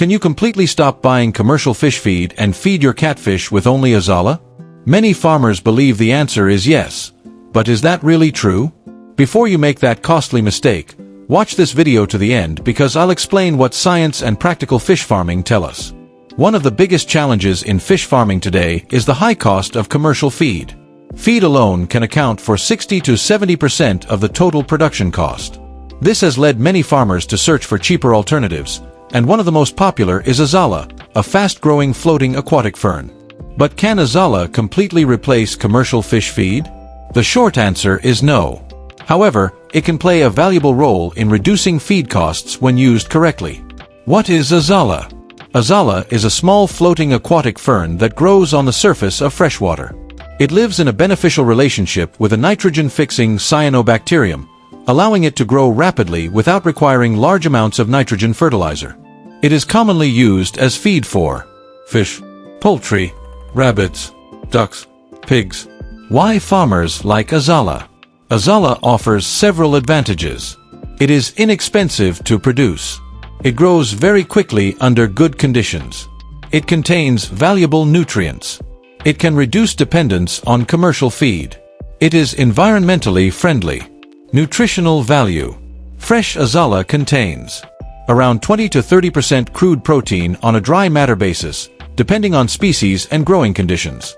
Can you completely stop buying commercial fish feed and feed your catfish with only Azolla? Many farmers believe the answer is yes. But is that really true? Before you make that costly mistake, watch this video to the end because I'll explain what science and practical fish farming tell us. One of the biggest challenges in fish farming today is the high cost of commercial feed. Feed alone can account for 60 to 70% of the total production cost. This has led many farmers to search for cheaper alternatives, and one of the most popular is Azolla, a fast-growing floating aquatic fern. But can Azolla completely replace commercial fish feed? The short answer is no. However, it can play a valuable role in reducing feed costs when used correctly. What is Azolla? Azolla is a small floating aquatic fern that grows on the surface of freshwater. It lives in a beneficial relationship with a nitrogen-fixing cyanobacterium, allowing it to grow rapidly without requiring large amounts of nitrogen fertilizer. It is commonly used as feed for fish, poultry, rabbits, ducks, pigs. Why farmers like Azolla? Azolla offers several advantages. It is inexpensive to produce. It grows very quickly under good conditions. It contains valuable nutrients. It can reduce dependence on commercial feed. It is environmentally friendly. Nutritional value. Fresh Azolla contains around 20 to 30% crude protein on a dry matter basis, depending on species and growing conditions.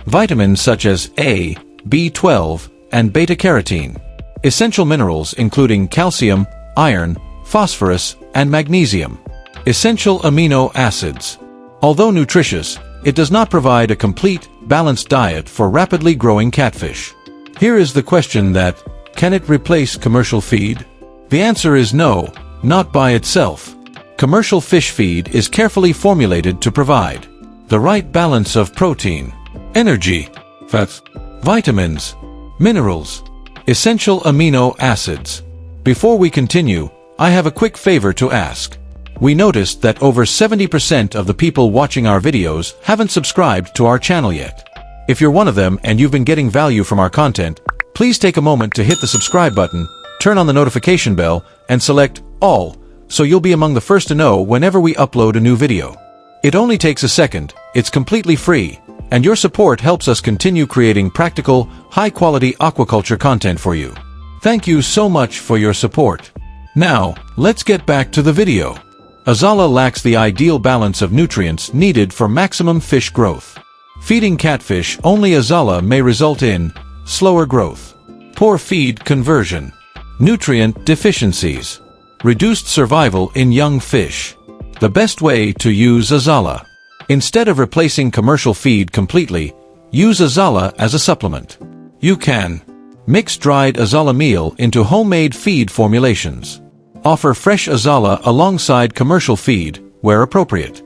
Vitamins such as A, B12, and beta-carotene. Essential minerals including calcium, iron, phosphorus, and magnesium. Essential amino acids. Although nutritious, it does not provide a complete, balanced diet for rapidly growing catfish. Here is the question that, can it replace commercial feed? The answer is no, not by itself. Commercial fish feed is carefully formulated to provide the right balance of protein, energy, fats, vitamins, minerals, essential amino acids. Before we continue, I have a quick favor to ask. We noticed that over 70% of the people watching our videos haven't subscribed to our channel yet. If you're one of them and you've been getting value from our content, please take a moment to hit the subscribe button, turn on the notification bell, and select All, so you'll be among the first to know whenever we upload a new video. It only takes a second, it's completely free, and your support helps us continue creating practical, high-quality aquaculture content for you. Thank you so much for your support. Now, let's get back to the video. Azolla lacks the ideal balance of nutrients needed for maximum fish growth. Feeding catfish only Azolla may result in slower growth, poor feed conversion, nutrient deficiencies, reduced survival in young fish. The best way to use Azolla. Instead of replacing commercial feed completely, use Azolla as a supplement. You can mix dried Azolla meal into homemade feed formulations. Offer fresh Azolla alongside commercial feed, where appropriate.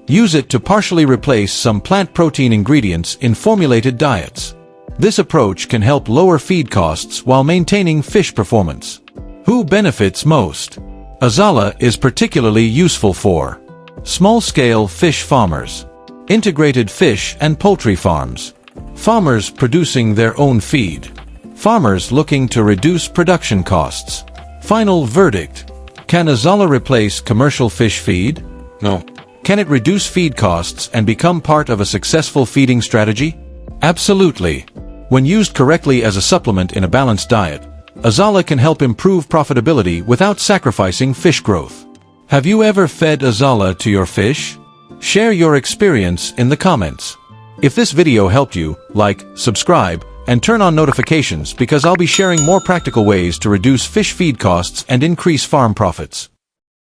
Use it to partially replace some plant protein ingredients in formulated diets. This approach can help lower feed costs while maintaining fish performance. Who benefits most? Azolla is particularly useful for small-scale fish farmers, integrated fish and poultry farms, farmers producing their own feed, farmers looking to reduce production costs. Final verdict. Can Azolla replace commercial fish feed? No. Can it reduce feed costs and become part of a successful feeding strategy? Absolutely. When used correctly as a supplement in a balanced diet, Azolla can help improve profitability without sacrificing fish growth. Have you ever fed Azolla to your fish? Share your experience in the comments. If this video helped you, like, subscribe, and turn on notifications because I'll be sharing more practical ways to reduce fish feed costs and increase farm profits.